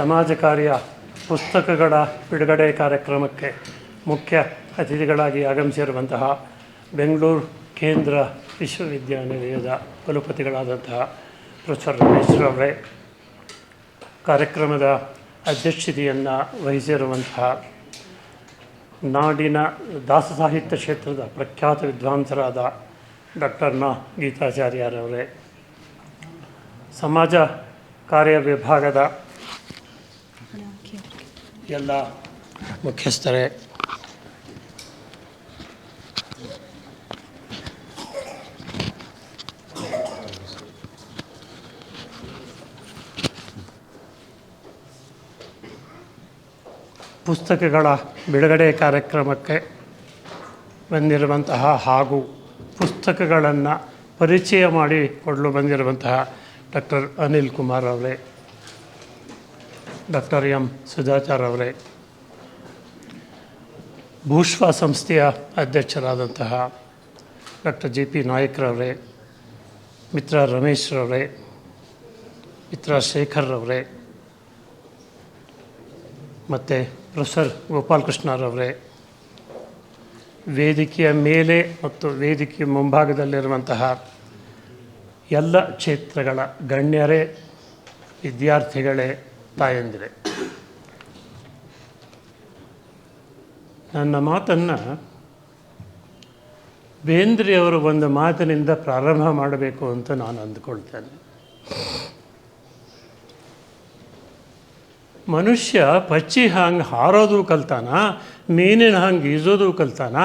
ಸಮಾಜ ಕಾರ್ಯ ಪುಸ್ತಕಗಳ ಬಿಡುಗಡೆ ಕಾರ್ಯಕ್ರಮಕ್ಕೆ ಮುಖ್ಯ ಅತಿಥಿಗಳಾಗಿ ಆಗಮಿಸಿರುವಂತಹ ಬೆಂಗಳೂರು ಕೇಂದ್ರ ವಿಶ್ವವಿದ್ಯಾನಿಲಯದ ಕುಲಪತಿಗಳಾದಂತಹ ಪ್ರೊಫೆಸರ್ ರಮೇಶ್ರವರೇ, ಕಾರ್ಯಕ್ರಮದ ಅಧ್ಯಕ್ಷತೆಯನ್ನು ವಹಿಸಿರುವಂತಹ ನಾಡಿನ ದಾಸ ಸಾಹಿತ್ಯ ಕ್ಷೇತ್ರದ ಪ್ರಖ್ಯಾತ ವಿದ್ವಾಂಸರಾದ ಡಾಕ್ಟರ್ ಗೀತಾಚಾರ್ಯರವರೇ, ಸಮಾಜ ಕಾರ್ಯ ವಿಭಾಗದ ಎಲ್ಲ ಮುಖ್ಯಸ್ಥರೇ, ಪುಸ್ತಕಗಳ ಬಿಡುಗಡೆ ಕಾರ್ಯಕ್ರಮಕ್ಕೆ ಬಂದಿರುವಂತಹ ಹಾಗೂ ಪುಸ್ತಕಗಳನ್ನು ಪರಿಚಯ ಮಾಡಿಕೊಡಲು ಬಂದಿರುವಂತಹ ಡಾಕ್ಟರ್ ಅನಿಲ್ ಕುಮಾರ್ ಅವರೇ, ಡಾಕ್ಟರ್ ಎಂ ಸುಧಾಚಾರ್ ಅವರೇ, ಭೂಶ್ವ ಸಂಸ್ಥೆಯ ಅಧ್ಯಕ್ಷರಾದಂತಹ ಡಾಕ್ಟರ್ ಜಿ ಪಿ ನಾಯಕ್ರವರೇ, ಮಿತ್ರ ರಮೇಶ್ರವರೇ, ಮಿತ್ರ ಶೇಖರ್ರವರೇ ಮತ್ತು ಪ್ರೊಫೆಸರ್ ಗೋಪಾಲಕೃಷ್ಣರವರೇ, ವೇದಿಕೆಯ ಮೇಲೆ ಮತ್ತು ವೇದಿಕೆಯ ಮುಂಭಾಗದಲ್ಲಿರುವಂತಹ ಎಲ್ಲ ಕ್ಷೇತ್ರಗಳ ಗಣ್ಯರೇ, ವಿದ್ಯಾರ್ಥಿಗಳೇ, ತಾಯಂದಿರೇ, ನನ್ನ ಮಾತನ್ನು ಬೇಂದ್ರೆಯವರ ಒಂದು ಮಾತಿನಿಂದ ಪ್ರಾರಂಭ ಮಾಡಬೇಕು ಅಂತ ನಾನು ಅಂದುಕೊಳ್ತೇನೆ. ಮನುಷ್ಯ ಪಕ್ಷಿ ಹಂಗೆ ಹಾರೋದು ಕಲ್ತಾನ, ಮೀನಿನ ಹಂಗೆ ಈಜೋದು ಕಲ್ತಾನ,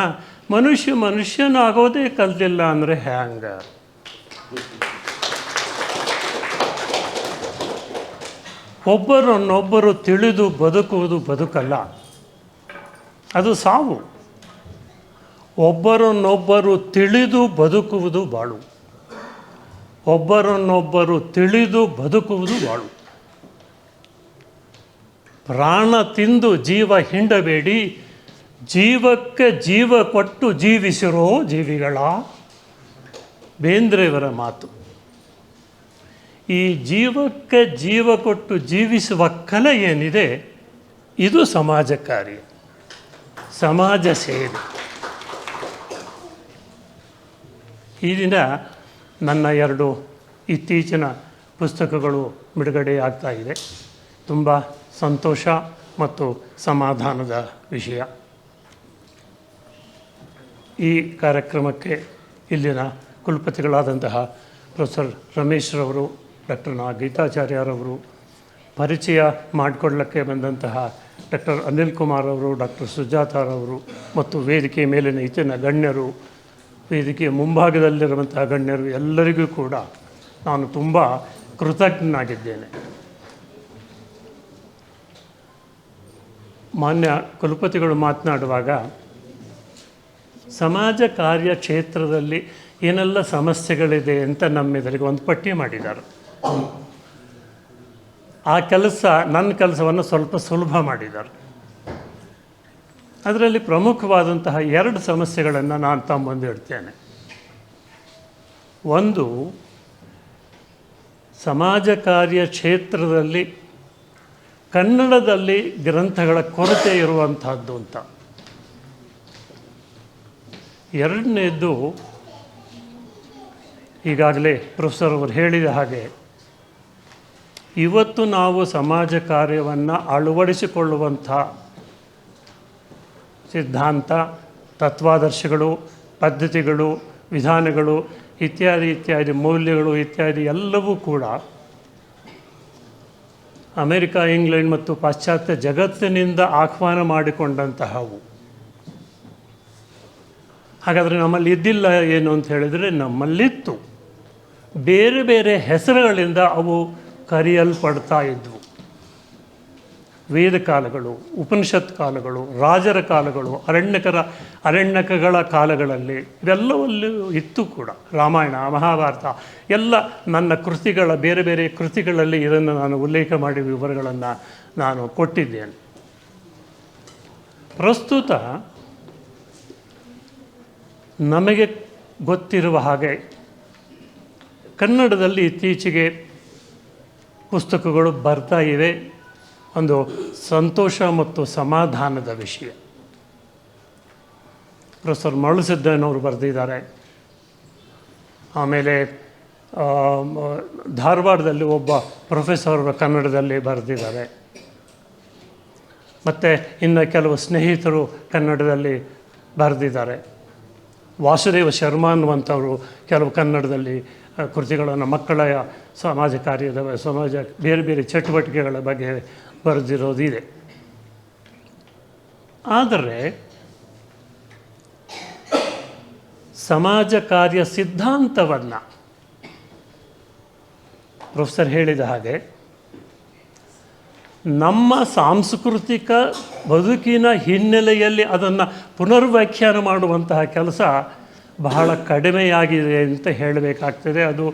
ಮನುಷ್ಯನಾಗೋದೇ ಕಲ್ತಿಲ್ಲ ಅಂದರೆ ಹ್ಯಾಂಗ? ಒಬ್ಬರನ್ನೊಬ್ಬರು ತಿಳಿದು ಬದುಕುವುದು ಬದುಕಲ್ಲ, ಅದು ಸಾವು. ಒಬ್ಬರನ್ನೊಬ್ಬರು ತಿಳಿದು ಬದುಕುವುದು ಬಾಳು. ಒಬ್ಬರನ್ನೊಬ್ಬರು ತಿಳಿದು ಬದುಕುವುದು ಬಾಳು. ಪ್ರಾಣ ತಿಂದು ಜೀವ ಹಿಂಡಬೇಡಿ, ಜೀವಕ್ಕೆ ಜೀವ ಕೊಟ್ಟು ಜೀವಿಸಿರೋ ಜೀವಿಗಳ. ಬೇಂದ್ರೆಯವರ ಮಾತು. ಈ ಜೀವಕ್ಕೆ ಜೀವ ಕೊಟ್ಟು ಜೀವಿಸುವ ಕಲೆ ಏನಿದೆ, ಇದು ಸಮಾಜ ಕಾರ್ಯ, ಸಮಾಜ ಸೇವೆ. ಈ ದಿನ ನನ್ನ 2 ಇತ್ತೀಚಿನ ಪುಸ್ತಕಗಳು ಬಿಡುಗಡೆ ಆಗ್ತಾ ಇದೆ. ತುಂಬ ಸಂತೋಷ ಮತ್ತು ಸಮಾಧಾನದ ವಿಷಯ. ಈ ಕಾರ್ಯಕ್ರಮಕ್ಕೆ ಇಲ್ಲಿನ ಕುಲಪತಿಗಳಾದಂತಹ ಪ್ರೊಫೆಸರ್ ರಮೇಶ್ರವರು, ಡಾಕ್ಟರ್ ಗೀತಾಚಾರ್ಯರವರು, ಪರಿಚಯ ಮಾಡಿಕೊಡ್ಲಿಕ್ಕೆ ಬಂದಂತಹ ಡಾಕ್ಟರ್ ಅನಿಲ್ ಕುಮಾರ್ ಅವರು, ಡಾಕ್ಟರ್ ಸುಜಾತಾರವರು ಮತ್ತು ವೇದಿಕೆಯ ಮೇಲಿನ ಇತರ ಗಣ್ಯರು, ವೇದಿಕೆಯ ಮುಂಭಾಗದಲ್ಲಿರುವಂತಹ ಗಣ್ಯರು ಎಲ್ಲರಿಗೂ ಕೂಡ ನಾನು ತುಂಬ ಕೃತಜ್ಞನಾಗಿದ್ದೇನೆ. ಮಾನ್ಯ ಕುಲಪತಿಗಳು ಮಾತನಾಡುವಾಗ ಸಮಾಜ ಕಾರ್ಯ ಕ್ಷೇತ್ರದಲ್ಲಿ ಏನೆಲ್ಲ ಸಮಸ್ಯೆಗಳಿದೆ ಅಂತ ನಮ್ಮೆದುರಿಗೆ ಒಂದು ಪಟ್ಟಿ ಮಾಡಿದ್ದಾರೆ. ಆ ನನ್ನ ಕೆಲಸವನ್ನು ಸ್ವಲ್ಪ ಸುಲಭ ಮಾಡಿದ್ದಾರೆ. ಅದರಲ್ಲಿ ಪ್ರಮುಖವಾದಂತಹ 2 ಸಮಸ್ಯೆಗಳನ್ನು ನಾನು ತಮ್ಮ ಮುಂದೆ ಇಡ್ತೇನೆ. ಒಂದು, ಸಮಾಜ ಕಾರ್ಯ ಕ್ಷೇತ್ರದಲ್ಲಿ ಕನ್ನಡದಲ್ಲಿ ಗ್ರಂಥಗಳ ಕೊರತೆ ಇರುವಂತಹದ್ದು ಅಂತ. ಎರಡನೇದ್ದು, ಈಗಾಗಲೇ ಪ್ರೊಫೆಸರ್ ಅವರು ಹೇಳಿದ ಹಾಗೆ ಇವತ್ತು ನಾವು ಸಮಾಜ ಕಾರ್ಯವನ್ನು ಅಳವಡಿಸಿಕೊಳ್ಳುವಂಥ ಸಿದ್ಧಾಂತ, ತತ್ವಾದರ್ಶಗಳು, ಪದ್ಧತಿಗಳು, ವಿಧಾನಗಳು ಇತ್ಯಾದಿ ಮೌಲ್ಯಗಳು ಇತ್ಯಾದಿ ಎಲ್ಲವೂ ಕೂಡ ಅಮೆರಿಕ, ಇಂಗ್ಲೆಂಡ್ ಮತ್ತು ಪಾಶ್ಚಾತ್ಯ ಜಗತ್ತಿನಿಂದ ಆಹ್ವಾನ ಮಾಡಿಕೊಂಡಂತಹವು. ಹಾಗಾದರೆ ನಮ್ಮಲ್ಲಿ ಇದ್ದಿಲ್ಲ ಏನು ಅಂತ ಹೇಳಿದರೆ, ನಮ್ಮಲ್ಲಿತ್ತು. ಬೇರೆ ಬೇರೆ ಹೆಸರುಗಳಿಂದ ಅವು ಕರೆಯಲ್ಪಡ್ತಾ ಇದ್ವು. ವೇದ ಕಾಲಗಳು, ಉಪನಿಷತ್ ಕಾಲಗಳು, ರಾಜರ ಕಾಲಗಳು, ಅರಣ್ಯಕಗಳ ಕಾಲಗಳಲ್ಲಿ ಇವೆಲ್ಲವಲ್ಲೂ ಇತ್ತು ಕೂಡ. ರಾಮಾಯಣ, ಮಹಾಭಾರತ ಎಲ್ಲ ನನ್ನ ಕೃತಿಗಳ ಬೇರೆ ಬೇರೆ ಕೃತಿಗಳಲ್ಲಿ ಇದನ್ನು ನಾನು ಉಲ್ಲೇಖ ಮಾಡಿ ವಿವರಗಳನ್ನು ನಾನು ಕೊಟ್ಟಿದ್ದೇನೆ. ಪ್ರಸ್ತುತ ನಮಗೆ ಗೊತ್ತಿರುವ ಹಾಗೆ ಕನ್ನಡದಲ್ಲಿ ಇತ್ತೀಚೆಗೆ ಪುಸ್ತಕಗಳು ಬರ್ತಾ ಇವೆ, ಒಂದು ಸಂತೋಷ ಮತ್ತು ಸಮಾಧಾನದ ವಿಷಯ. ಪ್ರೊಫೆಸರ್ ಮರುಳಸಿದ್ದಯ್ಯನವರು ಬರೆದಿದ್ದಾರೆ. ಆಮೇಲೆ ಧಾರವಾಡದಲ್ಲಿ ಒಬ್ಬ ಪ್ರೊಫೆಸರ್ ಕನ್ನಡದಲ್ಲಿ ಬರೆದಿದ್ದಾರೆ. ಮತ್ತು ಇನ್ನು ಕೆಲವು ಸ್ನೇಹಿತರು ಕನ್ನಡದಲ್ಲಿ ಬರೆದಿದ್ದಾರೆ. ವಾಸುದೇವ ಶರ್ಮಾ ಅನ್ನುವಂಥವರು ಕೆಲವು ಕನ್ನಡದಲ್ಲಿ ಕೃತಿಗಳನ್ನು ಮಕ್ಕಳ ಸಮಾಜ ಕಾರ್ಯದ ಸಮಾಜ ಬೇರೆ ಬೇರೆ ಚಟುವಟಿಕೆಗಳ ಬಗ್ಗೆ ಬರೆದಿರೋದಿದೆ. ಆದರೆ ಸಮಾಜ ಕಾರ್ಯ ಸಿದ್ಧಾಂತವನ್ನು ಪ್ರೊಫೆಸರ್ ಹೇಳಿದ ಹಾಗೆ ನಮ್ಮ ಸಾಂಸ್ಕೃತಿಕ ಬದುಕಿನ ಹಿನ್ನೆಲೆಯಲ್ಲಿ ಅದನ್ನು ಪುನರ್ವ್ಯಾಖ್ಯಾನ ಮಾಡುವಂತಹ ಕೆಲಸ ಬಹಳ ಕಡಿಮೆಯಾಗಿದೆ ಅಂತ ಹೇಳಬೇಕಾಗ್ತದೆ. ಅದು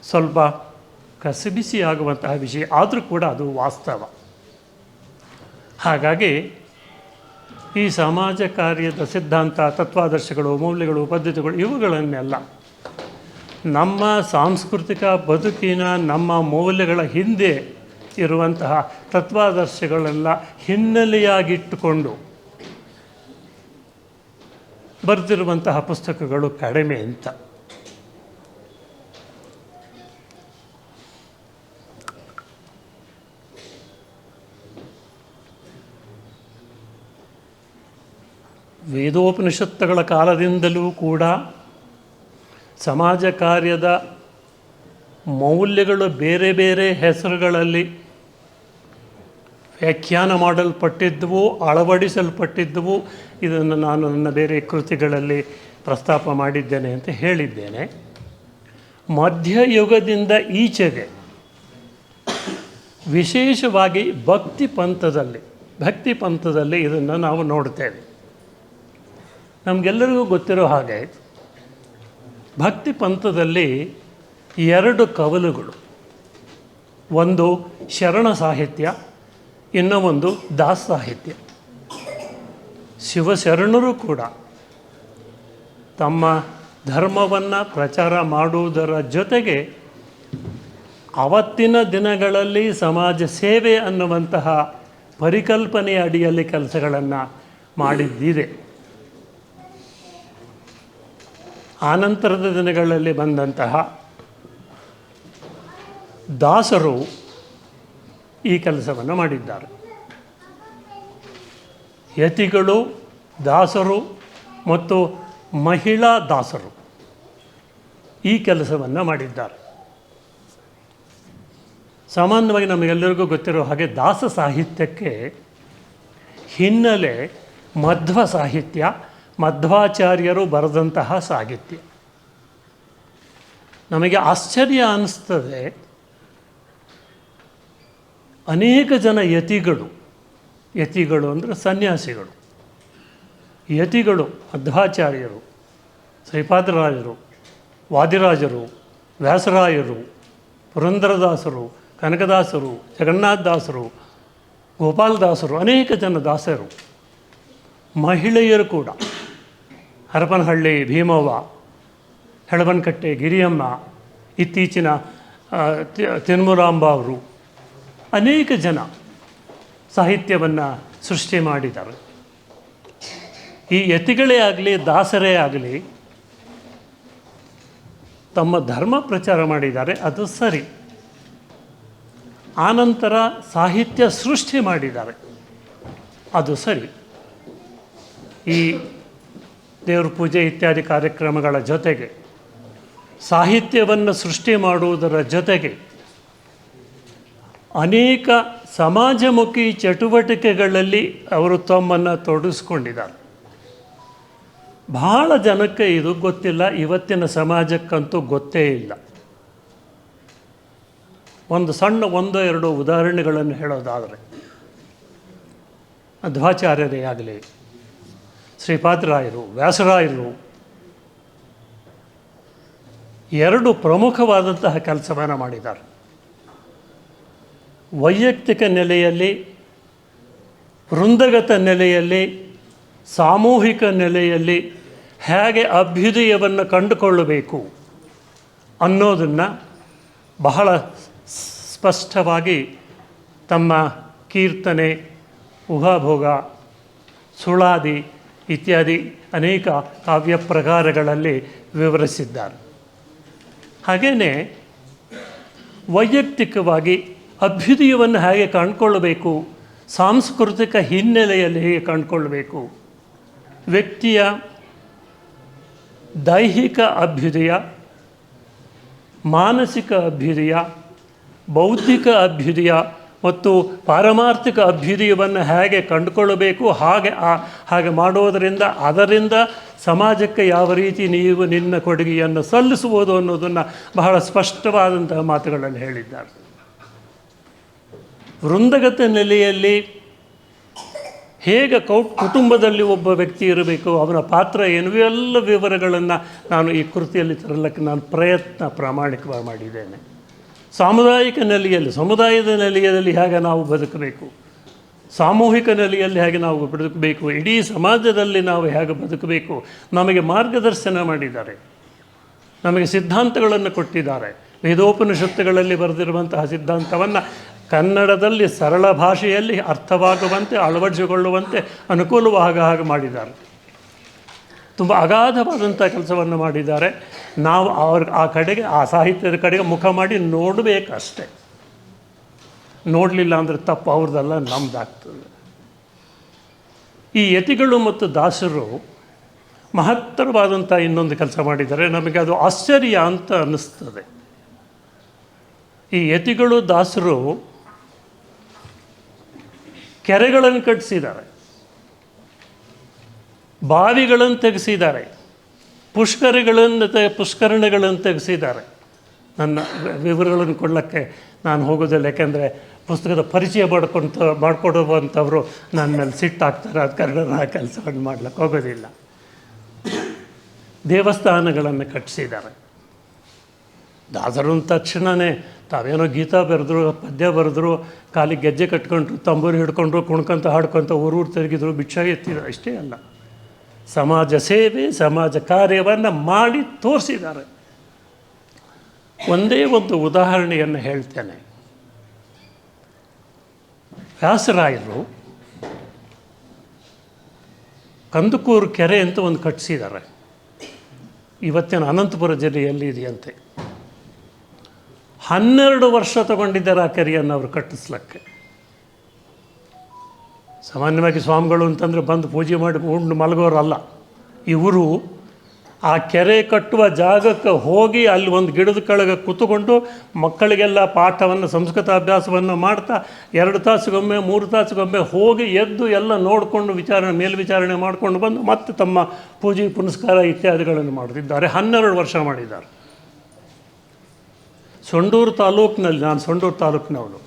ಸ್ವಲ್ಪ ಕಸಿಬಿಸಿ ಆಗುವಂತಹ ವಿಷಯ, ಆದರೂ ಕೂಡ ಅದು ವಾಸ್ತವ. ಹಾಗಾಗಿ ಈ ಸಮಾಜ ಕಾರ್ಯದ ಸಿದ್ಧಾಂತ, ತತ್ವಾದರ್ಶಗಳು, ಮೌಲ್ಯಗಳು, ಪದ್ಧತಿಗಳು ಇವುಗಳನ್ನೆಲ್ಲ ನಮ್ಮ ಸಾಂಸ್ಕೃತಿಕ ಬದುಕಿನ ನಮ್ಮ ಮೌಲ್ಯಗಳ ಹಿಂದೆ ಇರುವಂತಹ ತತ್ವಾದರ್ಶಗಳೆಲ್ಲ ಹಿನ್ನೆಲೆಯಾಗಿಟ್ಟುಕೊಂಡು ಬರೆದಿರುವಂತಹ ಪುಸ್ತಕಗಳು ಕಡಿಮೆ ಅಂತ. ವೇದೋಪನಿಷತ್ತುಗಳ ಕಾಲದಿಂದಲೂ ಕೂಡ ಸಮಾಜ ಕಾರ್ಯದ ಮೌಲ್ಯಗಳು ಬೇರೆ ಬೇರೆ ಹೆಸರುಗಳಲ್ಲಿ ವ್ಯಾಖ್ಯಾನ ಮಾಡಲ್ಪಟ್ಟಿದ್ದವು, ಅಳವಡಿಸಲ್ಪಟ್ಟಿದ್ದವು. ಇದನ್ನು ನಾನು ನನ್ನ ಬೇರೆ ಕೃತಿಗಳಲ್ಲಿ ಪ್ರಸ್ತಾಪ ಮಾಡಿದ್ದೇನೆ ಅಂತ ಹೇಳಿದ್ದೇನೆ. ಮಧ್ಯಯುಗದಿಂದ ಈಚೆಗೆ ವಿಶೇಷವಾಗಿ ಭಕ್ತಿ ಪಂಥದಲ್ಲಿ ಇದನ್ನು ನಾವು ನೋಡ್ತೇವೆ. ನಮಗೆಲ್ಲರಿಗೂ ಗೊತ್ತಿರೋ ಹಾಗೆ ಭಕ್ತಿ ಪಂಥದಲ್ಲಿ ಎರಡು ಕವಲುಗಳು, ಒಂದು ಶರಣ ಸಾಹಿತ್ಯ, ಇನ್ನೂ ಒಂದು ದಾಸ ಸಾಹಿತ್ಯ. ಶಿವಶರಣರು ಕೂಡ ತಮ್ಮ ಧರ್ಮವನ್ನು ಪ್ರಚಾರ ಮಾಡುವುದರ ಜೊತೆಗೆ ಆವತ್ತಿನ ದಿನಗಳಲ್ಲಿ ಸಮಾಜ ಸೇವೆ ಅನ್ನುವಂತಹ ಪರಿಕಲ್ಪನೆಯ ಅಡಿಯಲ್ಲಿ ಕೆಲಸಗಳನ್ನು ಮಾಡಿದ್ದಿದೆ. ಆನಂತರದ ದಿನಗಳಲ್ಲಿ ಬಂದಂತಹ ದಾಸರು ಈ ಕೆಲಸವನ್ನು ಮಾಡಿದ್ದಾರೆ. ಯತಿಗಳು, ದಾಸರು ಮತ್ತು ಮಹಿಳಾ ದಾಸರು ಈ ಕೆಲಸವನ್ನು ಮಾಡಿದ್ದಾರೆ. ಸಾಮಾನ್ಯವಾಗಿ ನಮಗೆಲ್ಲರಿಗೂ ಗೊತ್ತಿರೋ ಹಾಗೆ ದಾಸ ಸಾಹಿತ್ಯಕ್ಕೆ ಹಿನ್ನೆಲೆ ಮಧ್ವ ಸಾಹಿತ್ಯ, ಮಧ್ವಾಚಾರ್ಯರು ಬರೆದಂತಹ ಸಾಹಿತ್ಯ. ನಮಗೆ ಆಶ್ಚರ್ಯ ಅನ್ನಿಸ್ತದೆ, ಅನೇಕ ಜನ ಯತಿಗಳು ಅಂದರೆ ಸನ್ಯಾಸಿಗಳು, ಯತಿಗಳು, ಮಧ್ವಾಚಾರ್ಯರು, ಶ್ರೀಪಾದರಾಜರು, ವಾದಿರಾಜರು, ವ್ಯಾಸರಾಯರು, ಪುರಂದರದಾಸರು, ಕನಕದಾಸರು, ಜಗನ್ನಾಥದಾಸರು, ಗೋಪಾಲದಾಸರು, ಅನೇಕ ಜನ ದಾಸರು. ಮಹಿಳೆಯರು ಕೂಡ ಹರಪನಹಳ್ಳಿ ಭೀಮವ್ವ, ಹೆಳವನಕಟ್ಟೆ ಗಿರಿಯಮ್ಮ, ಇತ್ತೀಚಿನ ತಿನ್ಮುರಾಂಬ ಅವರು ಅನೇಕ ಜನ ಸಾಹಿತ್ಯವನ್ನು ಸೃಷ್ಟಿ ಮಾಡಿದ್ದಾರೆ. ಈ ಯತಿಗಳೇ ಆಗಲಿ ದಾಸರೇ ಆಗಲಿ ತಮ್ಮ ಧರ್ಮ ಪ್ರಚಾರ ಮಾಡಿದ್ದಾರೆ, ಅದು ಸರಿ. ಆನಂತರ ಸಾಹಿತ್ಯ ಸೃಷ್ಟಿ ಮಾಡಿದ್ದಾರೆ, ಅದು ಸರಿ. ಈ ದೇವ್ರ ಪೂಜೆ ಇತ್ಯಾದಿ ಕಾರ್ಯಕ್ರಮಗಳ ಜೊತೆಗೆ ಸಾಹಿತ್ಯವನ್ನು ಸೃಷ್ಟಿ ಮಾಡುವುದರ ಜೊತೆಗೆ ಅನೇಕ ಸಮಾಜಮುಖಿ ಚಟುವಟಿಕೆಗಳಲ್ಲಿ ಅವರು ತಮ್ಮನ್ನು ತೊಡಗಿಸ್ಕೊಂಡಿದ್ದಾರೆ. ಬಹಳ ಜನಕ್ಕೆ ಇದು ಗೊತ್ತಿಲ್ಲ, ಇವತ್ತಿನ ಸಮಾಜಕ್ಕಂತೂ ಗೊತ್ತೇ ಇಲ್ಲ. ಒಂದೋ ಎರಡೋ ಉದಾಹರಣೆಗಳನ್ನು ಹೇಳೋದಾದರೆ, ಮಧ್ವಾಚಾರ್ಯರೇ ಆಗಲಿ, ಶ್ರೀಪಾದರಾಯರು, ವ್ಯಾಸರಾಯರು ಎರಡು ಪ್ರಮುಖವಾದಂತಹ ಕೆಲಸವನ್ನು ಮಾಡಿದ್ದಾರೆ. ವೈಯಕ್ತಿಕ ನೆಲೆಯಲ್ಲಿ, ವೃಂದಗತ ನೆಲೆಯಲ್ಲಿ, ಸಾಮೂಹಿಕ ನೆಲೆಯಲ್ಲಿ ಹೇಗೆ ಅಭ್ಯುದಯವನ್ನು ಕಂಡುಕೊಳ್ಳಬೇಕು ಅನ್ನೋದನ್ನು ಬಹಳ ಸ್ಪಷ್ಟವಾಗಿ ತಮ್ಮ ಕೀರ್ತನೆ, ಉಹಾಭೋಗ, ಸುಳಾದಿ ಇತ್ಯಾದಿ ಅನೇಕ ಕಾವ್ಯ ಪ್ರಕಾರಗಳಲ್ಲಿ ವಿವರಿಸಿದ್ದಾರೆ. ಹಾಗೆಯೇ ವೈಯಕ್ತಿಕವಾಗಿ ಅಭ್ಯುದಯವನ್ನು ಹೇಗೆ ಕಂಡುಕೊಳ್ಳಬೇಕು, ಸಾಂಸ್ಕೃತಿಕ ಹಿನ್ನೆಲೆಯಲ್ಲಿ ಹೇಗೆ ಕಂಡುಕೊಳ್ಬೇಕು, ವ್ಯಕ್ತಿಯ ದೈಹಿಕ ಅಭ್ಯುದಯ, ಮಾನಸಿಕ ಅಭ್ಯುದಯ, ಬೌದ್ಧಿಕ ಅಭ್ಯುದಯ ಮತ್ತು ಪಾರಮಾರ್ಥಿಕ ಅಭ್ಯುದಯವನ್ನು ಹೇಗೆ ಕಂಡುಕೊಳ್ಳಬೇಕು, ಹಾಗೆ ಮಾಡೋದರಿಂದ ಅದರಿಂದ ಸಮಾಜಕ್ಕೆ ಯಾವ ರೀತಿ ನೀವು ನಿನ್ನ ಕೊಡುಗೆಯನ್ನು ಸಲ್ಲಿಸುವುದು ಅನ್ನೋದನ್ನು ಬಹಳ ಸ್ಪಷ್ಟವಾದಂತಹ ಮಾತುಗಳಲ್ಲಿ ಹೇಳಿದ್ದಾರೆ. ವೃಂದಗತ ನೆಲೆಯಲ್ಲಿ ಹೇಗೆ ಕುಟುಂಬದಲ್ಲಿ ಒಬ್ಬ ವ್ಯಕ್ತಿ ಇರಬೇಕು, ಅವನ ಪಾತ್ರ ಏನು, ಇವೆಲ್ಲ ವಿವರಗಳನ್ನು ನಾನು ಈ ಕೃತಿಯಲ್ಲಿ ತರಲಿಕ್ಕೆ ನಾನು ಪ್ರಾಮಾಣಿಕವಾಗಿ ಮಾಡಿದ್ದೇನೆ. ಸಾಮುದಾಯಿಕ ನೆಲೆಯಲ್ಲಿ, ಸಮುದಾಯದ ನೆಲೆಯಲ್ಲಿ ಹೇಗೆ ನಾವು ಬದುಕಬೇಕು, ಸಾಮೂಹಿಕ ನೆಲೆಯಲ್ಲಿ ಹೇಗೆ ನಾವು ಬದುಕಬೇಕು, ಇಡೀ ಸಮಾಜದಲ್ಲಿ ನಾವು ಹೇಗೆ ಬದುಕಬೇಕು, ನಮಗೆ ಮಾರ್ಗದರ್ಶನ ಮಾಡಿದ್ದಾರೆ, ನಮಗೆ ಸಿದ್ಧಾಂತಗಳನ್ನು ಕೊಟ್ಟಿದ್ದಾರೆ. ವೇದೋಪನಿಷತ್ತುಗಳಲ್ಲಿ ಬರೆದಿರುವಂತಹ ಸಿದ್ಧಾಂತವನ್ನು ಕನ್ನಡದಲ್ಲಿ ಸರಳ ಭಾಷೆಯಲ್ಲಿ ಅರ್ಥವಾಗುವಂತೆ, ಅಳವಡಿಸಿಕೊಳ್ಳುವಂತೆ ಅನುಕೂಲವಾಗ ಹಾಗೆ ಮಾಡಿದ್ದಾರೆ. ತುಂಬ ಅಗಾಧವಾದಂಥ ಕೆಲಸವನ್ನು ಮಾಡಿದ್ದಾರೆ. ನಾವು ಆ ಕಡೆಗೆ, ಆ ಸಾಹಿತ್ಯದ ಕಡೆಗೆ ಮುಖ ಮಾಡಿ ನೋಡಬೇಕಷ್ಟೆ. ನೋಡಲಿಲ್ಲ ಅಂದರೆ ತಪ್ಪು ಅವ್ರದ್ದಲ್ಲ, ನಮ್ಮದಾಗ್ತದೆ. ಈ ಯತಿಗಳು ಮತ್ತು ದಾಸರು ಮಹತ್ತರವಾದಂಥ ಇನ್ನೊಂದು ಕೆಲಸ ಮಾಡಿದ್ದಾರೆ. ನಮಗೆ ಅದು ಆಶ್ಚರ್ಯ ಅಂತ ಅನ್ನಿಸ್ತದೆ. ಈ ಯತಿಗಳು ದಾಸರು ಕೆರೆಗಳನ್ನು ಕಟ್ಟಿಸಿದ್ದಾರೆ, ಬಾವಿಗಳನ್ನು ತೆಗೆಸಿದ್ದಾರೆ, ಪುಷ್ಕರಣಿಗಳನ್ನು ತೆಗೆಸಿದ್ದಾರೆ. ನನ್ನ ವಿವರಗಳನ್ನು ಕೊಡಲಿಕ್ಕೆ ನಾನು ಹೋಗೋದಿಲ್ಲ, ಯಾಕೆಂದರೆ ಪುಸ್ತಕದ ಪರಿಚಯ ಮಾಡಿಕೊಡುವಂಥವರು ನನ್ನ ಮೇಲೆ ಸಿಟ್ಟಾಗ್ತಾರೆ. ಅದು ಕಾರಣ ಆ ಕೆಲಸವನ್ನು ಮಾಡ್ಲಿಕ್ಕೆ ಹೋಗೋದಿಲ್ಲ. ದೇವಸ್ಥಾನಗಳನ್ನು ಕಟ್ಟಿಸಿದ್ದಾರೆ. ದಾಸರು ಅಂದ ತಕ್ಷಣವೇ ತಾವೇನೋ ಗೀತಾ ಬರೆದ್ರು, ಪದ್ಯ ಬರೆದ್ರು, ಕಾಲಿಗೆ ಗೆಜ್ಜೆ ಕಟ್ಕೊಂಡ್ರು, ತಂಬೂರಿ ಹಿಡ್ಕೊಂಡ್ರು, ಕುಣ್ಕೊಂತ ಹಾಡ್ಕೊತ ಊರೂರು ತಿರುಗಿದ್ರು, ಭಿಕ್ಷೆ ಎತ್ತಿದ್ರು, ಅಷ್ಟೇ ಅಲ್ಲ, ಸಮಾಜ ಸೇವೆ, ಸಮಾಜ ಕಾರ್ಯವನ್ನು ಮಾಡಿ ತೋರಿಸಿದ್ದಾರೆ. ಒಂದೇ ಒಂದು ಉದಾಹರಣೆಯನ್ನು ಹೇಳ್ತೇನೆ. ವ್ಯಾಸರಾಯರು ಕಂದುಕೂರು ಕೆರೆ ಅಂತ ಒಂದು ಕಟ್ಟಿಸಿದ್ದಾರೆ. ಇವತ್ತಿನ ಅನಂತಪುರ ಜಿಲ್ಲೆಯಲ್ಲಿ ಇದೆಯಂತೆ. 12 ವರ್ಷ ತಗೊಂಡಿದ್ದಾರೆ ಆ ಕೆರೆಯನ್ನು ಅವರು ಕಟ್ಟಿಸ್ಲಿಕ್ಕೆ. ಸಾಮಾನ್ಯವಾಗಿ ಸ್ವಾಮಿಗಳು ಅಂತಂದರೆ ಬಂದು ಪೂಜೆ ಮಾಡಿ ಉಂಡು ಮಲಗೋರಲ್ಲ. ಇವರು ಆ ಕೆರೆ ಕಟ್ಟುವ ಜಾಗಕ್ಕೆ ಹೋಗಿ ಅಲ್ಲಿ ಒಂದು ಗಿಡದ ಕೆಳಗೆ ಕೂತ್ಕೊಂಡು ಮಕ್ಕಳಿಗೆಲ್ಲ ಪಾಠವನ್ನು, ಸಂಸ್ಕೃತ ಅಭ್ಯಾಸವನ್ನು ಮಾಡ್ತಾ 2 ತಾಸಿಗೊಮ್ಮೆ 3 ತಾಸಿಗೊಮ್ಮೆ ಹೋಗಿ ಎದ್ದು ಎಲ್ಲ ನೋಡಿಕೊಂಡು ಮೇಲ್ವಿಚಾರಣೆ ಮಾಡಿಕೊಂಡು ಬಂದು ಮತ್ತೆ ತಮ್ಮ ಪೂಜೆ ಪುನಸ್ಕಾರ ಇತ್ಯಾದಿಗಳನ್ನು ಮಾಡುತ್ತಿದ್ದಾರೆ. 12 ವರ್ಷ ಮಾಡಿದ್ದಾರೆ. ಸೊಂಡೂರು ತಾಲೂಕಿನಲ್ಲಿ, ನಾನು ಸೊಂಡೂರು ತಾಲೂಕಿನವನು,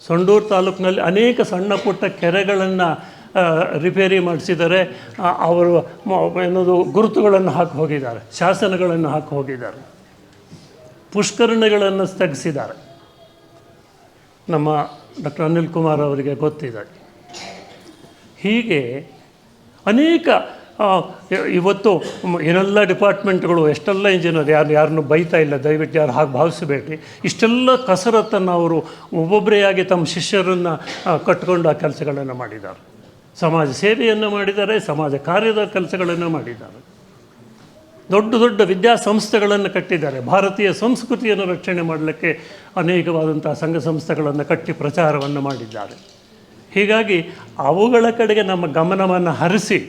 ಸೊಂಡೂರು ತಾಲೂಕಿನಲ್ಲಿ ಅನೇಕ ಸಣ್ಣ ಪುಟ್ಟ ಕೆರೆಗಳನ್ನು ರಿಪೇರಿ ಮಾಡಿಸಿದ್ದಾರೆ. ಅವರು ಏನದು ಗುರುತುಗಳನ್ನು ಹಾಕಿ ಹೋಗಿದ್ದಾರೆ, ಶಾಸನಗಳನ್ನು ಹಾಕಿ ಹೋಗಿದ್ದಾರೆ. ಪುಷ್ಕರಣಿಗಳನ್ನು ತೆಗೆಸಿದ್ದಾರೆ. ನಮ್ಮ ಡಾಕ್ಟರ್ ಅನಿಲ್ ಕುಮಾರ್ ಅವರಿಗೆ ಗೊತ್ತಿದೆ. ಹೀಗೆ ಅನೇಕ ಇವತ್ತು ಏನೆಲ್ಲ ಡಿಪಾರ್ಟ್ಮೆಂಟ್ಗಳು, ಎಷ್ಟೆಲ್ಲ ಇಂಜಿನಿಯರ್, ಯಾರನ್ನು ಬೈತಾ ಇಲ್ಲ, ದಯವಿಟ್ಟು ಯಾರು ಹಾಗೆ ಭಾವಿಸಬೇಡಿ. ಇಷ್ಟೆಲ್ಲ ಕಸರತ್ತನ್ನು ಅವರು ಒಬ್ಬೊಬ್ಬರೇ ಆಗಿ ತಮ್ಮ ಶಿಷ್ಯರನ್ನು ಕಟ್ಟಿಕೊಂಡು ಆ ಕೆಲಸಗಳನ್ನು ಮಾಡಿದ್ದಾರೆ. ಸಮಾಜ ಸೇವೆಯನ್ನು ಮಾಡಿದ್ದಾರೆ, ಸಮಾಜ ಕಾರ್ಯದ ಕೆಲಸಗಳನ್ನು ಮಾಡಿದ್ದಾರೆ. ದೊಡ್ಡ ದೊಡ್ಡ ವಿದ್ಯಾಸಂಸ್ಥೆಗಳನ್ನು ಕಟ್ಟಿದ್ದಾರೆ. ಭಾರತೀಯ ಸಂಸ್ಕೃತಿಯನ್ನು ರಕ್ಷಣೆ ಮಾಡಲಿಕ್ಕೆ ಅನೇಕವಾದಂಥ ಸಂಘ ಸಂಸ್ಥೆಗಳನ್ನು ಕಟ್ಟಿ ಪ್ರಚಾರವನ್ನು ಮಾಡಿದ್ದಾರೆ. ಹೀಗಾಗಿ ಅವುಗಳ ಕಡೆಗೆ ನಮ್ಮ ಗಮನವನ್ನು ಹರಿಸಿ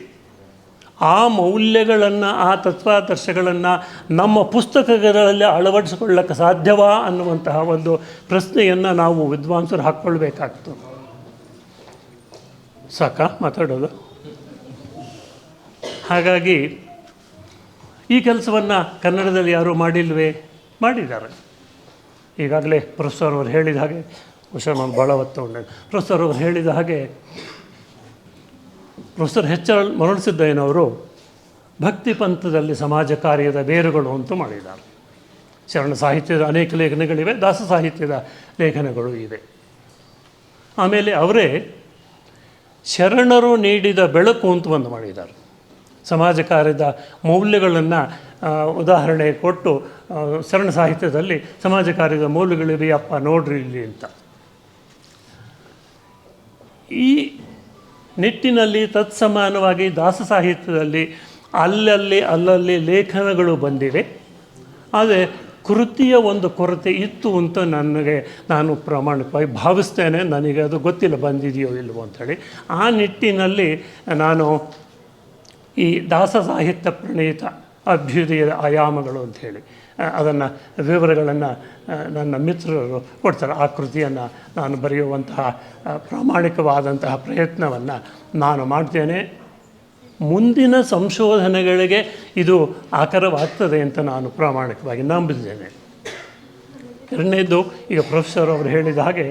ಆ ಮೌಲ್ಯಗಳನ್ನು, ಆ ತತ್ವಾದರ್ಶಗಳನ್ನು ನಮ್ಮ ಪುಸ್ತಕಗಳಲ್ಲಿ ಅಳವಡಿಸಿಕೊಳ್ಳಕ್ಕೆ ಸಾಧ್ಯವಾ ಅನ್ನುವಂತಹ ಒಂದು ಪ್ರಶ್ನೆಯನ್ನು ನಾವು ವಿದ್ವಾಂಸರು ಹಾಕ್ಕೊಳ್ಬೇಕಾಗ್ತದೆ. ಸಾಕಾ ಮಾತಾಡೋದು? ಹಾಗಾಗಿ ಈ ಕೆಲಸವನ್ನು ಕನ್ನಡದಲ್ಲಿ ಯಾರೂ ಮಾಡಿಲ್ವೇ? ಮಾಡಿದ್ದಾರೆ. ಈಗಾಗಲೇ ಪ್ರೊಫೆಸರ್ ಅವರು ಹೇಳಿದ ಹಾಗೆ, ಹುಷಾರ್ ನಾನು ಭಾಳ ಹೊತ್ತು ಉಂಡೆ, ಪ್ರೊಫೆಸರ್ ಅವರು ಹೇಳಿದ ಹಾಗೆ ಪ್ರೊಫೆಸರ್ ಎಚ್ ಆರ್ ಮರುಳಸಿದ್ದಯ್ಯನವರು ಭಕ್ತಿ ಪಂಥದಲ್ಲಿ ಸಮಾಜ ಕಾರ್ಯದ ಬೇರುಗಳು ಅಂತ ಮಾಡಿದ್ದಾರೆ. ಶರಣ ಸಾಹಿತ್ಯದ ಅನೇಕ ಲೇಖನಗಳಿವೆ, ದಾಸ ಸಾಹಿತ್ಯದ ಲೇಖನಗಳು ಇವೆ. ಆಮೇಲೆ ಅವರೇ ಶರಣರು ನೀಡಿದ ಬೆಳಕು ಅಂತ ಒಂದು ಮಾಡಿದ್ದಾರೆ. ಸಮಾಜ ಕಾರ್ಯದ ಮೌಲ್ಯಗಳನ್ನು ಉದಾಹರಣೆ ಕೊಟ್ಟು ಶರಣ ಸಾಹಿತ್ಯದಲ್ಲಿ ಸಮಾಜ ಕಾರ್ಯದ ಮೌಲ್ಯಗಳಿವೆಯಪ್ಪ ನೋಡ್ರಿ ಇಲ್ಲಿ ಅಂತ. ಈ ನಿಟ್ಟಿನಲ್ಲಿ ತತ್ಸಮಾನವಾಗಿ ದಾಸ ಸಾಹಿತ್ಯದಲ್ಲಿ ಅಲ್ಲಲ್ಲಿ ಲೇಖನಗಳು ಬಂದಿವೆ. ಆದರೆ ಕೃತಿಯ ಒಂದು ಕೊರತೆ ಇತ್ತು ಅಂತ ನಾನು ಪ್ರಾಮಾಣಿಕವಾಗಿ ಭಾವಿಸ್ತೇನೆ. ನನಗೆ ಅದು ಗೊತ್ತಿಲ್ಲ ಬಂದಿದೆಯೋ ಇಲ್ಲವೋ ಅಂಥೇಳಿ. ಆ ನಿಟ್ಟಿನಲ್ಲಿ ನಾನು ಈ ದಾಸ ಸಾಹಿತ್ಯ ಪ್ರಣೀತ ಅಭ್ಯುದಯದ ಆಯಾಮಗಳು ಅಂಥೇಳಿ ಅದನ್ನು ವಿವರಗಳನ್ನು ನನ್ನ ಮಿತ್ರರು ಕೊಡ್ತಾರೆ. ಆ ಕೃತಿಯನ್ನು ನಾನು ಬರೆಯುವಂತಹ ಪ್ರಾಮಾಣಿಕವಾದಂತಹ ಪ್ರಯತ್ನವನ್ನು ನಾನು ಮಾಡ್ತೇನೆ. ಮುಂದಿನ ಸಂಶೋಧನೆಗಳಿಗೆ ಇದು ಆಕರವಾಗ್ತದೆ ಅಂತ ನಾನು ಪ್ರಾಮಾಣಿಕವಾಗಿ ನಂಬಿದ್ದೇನೆ. ಎರಡನೇದು, ಈಗ ಪ್ರೊಫೆಸರ್ ಅವರು ಹೇಳಿದ ಹಾಗೆ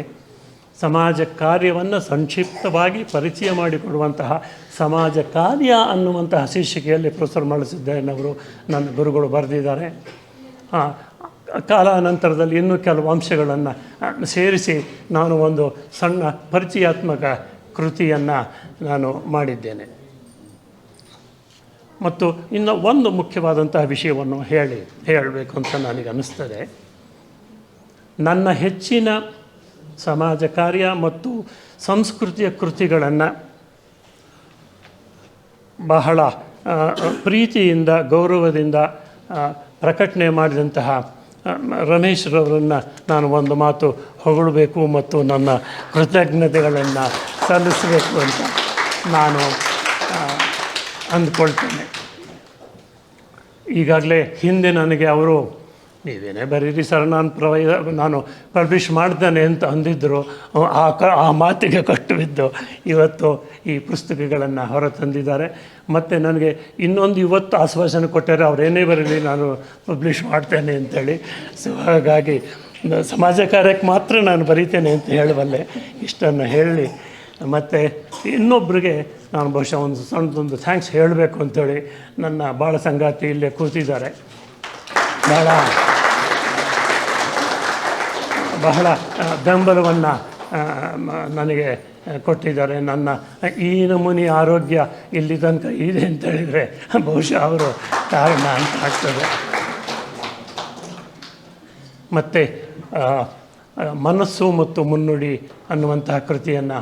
ಸಮಾಜ ಕಾರ್ಯವನ್ನು ಸಂಕ್ಷಿಪ್ತವಾಗಿ ಪರಿಚಯ ಮಾಡಿಕೊಡುವಂತಹ ಸಮಾಜ ಕಾರ್ಯ ಅನ್ನುವಂತಹ ಶೀರ್ಷಿಕೆಯಲ್ಲಿ ಪ್ರೊಫೆಸರ್ ಮಳಸಿದ್ದೇನವರು ನನ್ನ ಗುರುಗಳು ಬರೆದಿದ್ದಾರೆ. ಕಾಲಾನಂತರದಲ್ಲಿ ಇನ್ನೂ ಕೆಲವು ಅಂಶಗಳನ್ನು ಸೇರಿಸಿ ನಾನು ಒಂದು ಸಣ್ಣ ಪರಿಚಯಾತ್ಮಕ ಕೃತಿಯನ್ನು ನಾನು ಮಾಡಿದ್ದೇನೆ. ಮತ್ತು ಇನ್ನು ಒಂದು ಮುಖ್ಯವಾದಂತಹ ವಿಷಯವನ್ನು ಹೇಳಬೇಕು ಅಂತ ನನಗೆ ಅನ್ನಿಸ್ತದೆ. ನನ್ನ ಹೆಚ್ಚಿನ ಸಮಾಜ ಕಾರ್ಯ ಮತ್ತು ಸಂಸ್ಕೃತಿಯ ಕೃತಿಗಳನ್ನು ಬಹಳ ಪ್ರೀತಿಯಿಂದ ಗೌರವದಿಂದ ಪ್ರಕಟಣೆ ಮಾಡಿದಂತಹ ರಮೇಶ್ರವರನ್ನು ನಾನು ಒಂದು ಮಾತು ಹೊಗಳಬೇಕು ಮತ್ತು ನನ್ನ ಕೃತಜ್ಞತೆಗಳನ್ನು ಸಲ್ಲಿಸಬೇಕು ಅಂತ ನಾನು ಅಂದ್ಕೊಳ್ತೇನೆ. ಈಗಾಗಲೇ ಹಿಂದೆ ನನಗೆ ಅವರು ನೀವೇನೇ ಬರೀರಿ ಸರ್, ನಾನು ಪಬ್ಲಿಷ್ ಮಾಡ್ತೇನೆ ಅಂತ ಅಂದಿದ್ದರು. ಆ ಮಾತಿಗೆ ಕಟ್ಟು ಬಿದ್ದು ಇವತ್ತು ಈ ಪುಸ್ತಕಗಳನ್ನು ಹೊರತಂದಿದ್ದಾರೆ. ಮತ್ತು ನನಗೆ ಇನ್ನೊಂದು ಇವತ್ತು ಆಶ್ವಾಸನೆ ಕೊಟ್ಟರೆ ಅವರೇನೇ ಬರಲಿ ನಾನು ಪಬ್ಲಿಷ್ ಮಾಡ್ತೇನೆ ಅಂತೇಳಿ. ಸೊ ಹಾಗಾಗಿ ಸಮಾಜ ಕಾರ್ಯಕ್ಕೆ ಮಾತ್ರ ನಾನು ಬರೀತೇನೆ ಅಂತ ಹೇಳಬಲ್ಲೆ. ಇಷ್ಟನ್ನು ಹೇಳಿ ಮತ್ತು ಇನ್ನೊಬ್ಬರಿಗೆ ನಾನು ಬಹುಶಃ ಒಂದು ಸಣ್ಣದೊಂದು ಥ್ಯಾಂಕ್ಸ್ ಹೇಳಬೇಕು ಅಂಥೇಳಿ ನನ್ನ ಭಾಳ ಸಂಗಾತಿ ಇಲ್ಲೇ ಕೂತಿದ್ದಾರೆ. ಬಹಳ ಬೆಂಬಲವನ್ನು ನನಗೆ ಕೊಟ್ಟಿದ್ದಾರೆ. ನನ್ನ ಈ ನಮೂನಿ ಆರೋಗ್ಯ ಇಲ್ಲಿ ತನಕ ಇದೆ ಅಂತೇಳಿದರೆ ಬಹುಶಃ ಅವರು ಕಾರಣ ಅಂತ ಆಗ್ತದೆ. ಮತ್ತು ಮನಸ್ಸು ಮತ್ತು ಮುನ್ನುಡಿ ಅನ್ನುವಂತಹ ಕೃತಿಯನ್ನು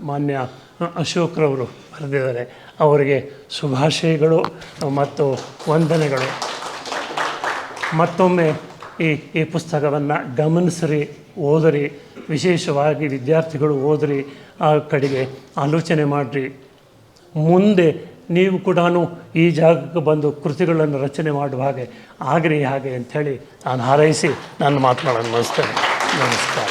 ಮಾನ್ಯ ಅಶೋಕ್ರವರು ಬರೆದಿದ್ದಾರೆ. ಅವರಿಗೆ ಶುಭಾಶಯಗಳು ಮತ್ತು ವಂದನೆಗಳು. ಮತ್ತೊಮ್ಮೆ ಈ ಪುಸ್ತಕವನ್ನು ಗಮನಿಸಿರಿ, ಓದಿರಿ. ವಿಶೇಷವಾಗಿ ವಿದ್ಯಾರ್ಥಿಗಳು ಓದಿರಿ, ಆ ಕಡೆಗೆ ಆಲೋಚನೆ ಮಾಡಿರಿ. ಮುಂದೆ ನೀವು ಕೂಡ ಈ ಜಾಗಕ್ಕೆ ಬಂದು ಕೃತಿಗಳನ್ನು ರಚನೆ ಮಾಡುವ ಹಾಗೆ ಆಗ್ರಿ ಹಾಗೆ ಅಂಥೇಳಿ ನಾನು ಹಾರೈಸಿ ನನ್ನ ಮಾತುಗಳನ್ನು ಮುಗಿಸ್ತೇನೆ. ನಮಸ್ಕಾರ.